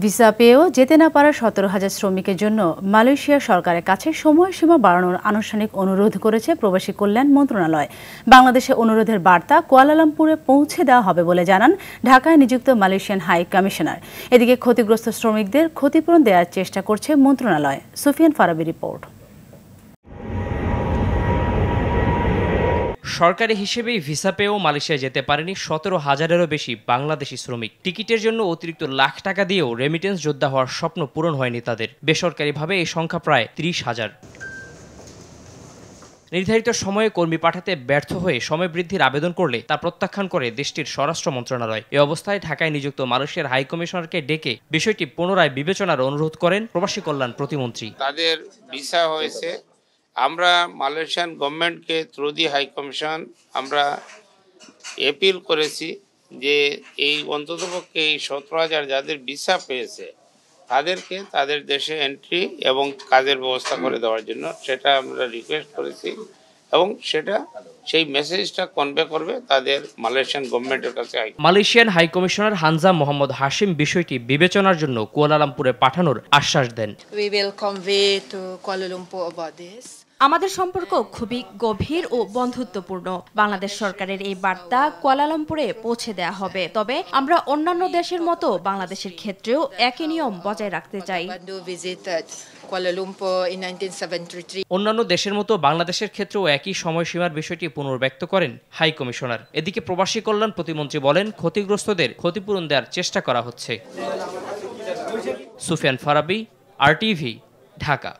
Visa পেয়েও যেতে না পারা ১৭,০০০ শ্রমিকের জন্য মালয়েশিয়া সরকারের কাছে সময়সীমা বাড়ানোর আনুষ্ঠানিক অনুরোধ করেছে প্রবাসী কল্যাণ মন্ত্রণালয়। বাংলাদেশে অনুরোধের বার্তা কুয়ালালামপুরে পৌঁছে দেওয়া হবে বলে জানান ঢাকায় নিযুক্ত মালয়েশিয়ান হাই কমিশনার। এদিকে ক্ষতিগ্রস্ত শ্রমিকদের ক্ষতিপূরণ দেওয়ার চেষ্টা করছে মন্ত্রণালয়। সুফিয়ান ফারাবি রিপোর্ট। সরকারি হিসেবেই ভিসা পেয়েও মালয়েশিয়া যেতে পারেনি ১৭,০০০-এরও বেশি বাংলাদেশি শ্রমিক। টিকিটের জন্য অতিরিক্ত লাখ টাকা দিয়েও রেমিটেন্স যোদ্ধা হওয়ার স্বপ্ন পূরণ হয়নি তাদের। বেসরকারিভাবে এই সংখ্যা প্রায় ৩০,০০০। নির্ধারিত সময়ে কর্মী পাঠাতে ব্যর্থ হয়ে সময় বৃদ্ধির আবেদন করলে তা প্রত্যাখ্যান করে দেশটির স্বরাষ্ট্র মন্ত্রণালয়। এ অবস্থায় ঢাকায় নিযুক্ত মালয়েশিয়ার হাই কমিশনারকে ডেকে বিষয়টি পুনরায় বিবেচনার অনুরোধ করেন প্রবাসী কল্যাণ প্রতিমন্ত্রী। তাদের ভিসা হয়েছে, আমরা মালয়েশিয়ান গভর্নমেন্টকে থ্রু দি হাই কমিশন আমরা অ্যাপিল করেছি যে এই অন্ততপক্ষে এই ১৭,০০০ যাদের ভিসা পেয়েছে তাদেরকে তাদের দেশে এন্ট্রি এবং কাজের ব্যবস্থা করে দেওয়ার জন্য সেটা আমরা রিকোয়েস্ট করেছি এবং সেটা সেই মেসেজটা কনভে করবে তাদের মালয়েশিয়ান গভর্নমেন্টের কাছে। Malaysian high commissioner Hamzah Mohammad Hashim বিষয়টি বিবেচনার জন্য কুয়ালালামপুরে পাঠানোর আশ্বাস দেন। আমাদের সম্পর্ক খুবই গভীর ও বন্ধুত্বপূর্ণ। বাংলাদেশ সরকারের এই বার্তা কুয়ালালামপুরে পৌঁছে দেওয়া হবে। তবে আমরা অন্যান্য দেশের মতো বাংলাদেশের ক্ষেত্রেও একই নিয়ম বজায় রাখতে চাই। অন্যান্য দেশের মতো বাংলাদেশের ক্ষেত্রেও একই সময়সীমার বিষয়টি পুনর্ব্যক্ত করেন হাই কমিশনার। এদিকে প্রবাসী কল্যাণ প্রতিমন্ত্রী বলেন, ক্ষতিগ্রস্তদের ক্ষতিপূরণ দেওয়ার চেষ্টা করা হচ্ছে। সুফিয়ান ফারাবি, RTV, ঢাকা।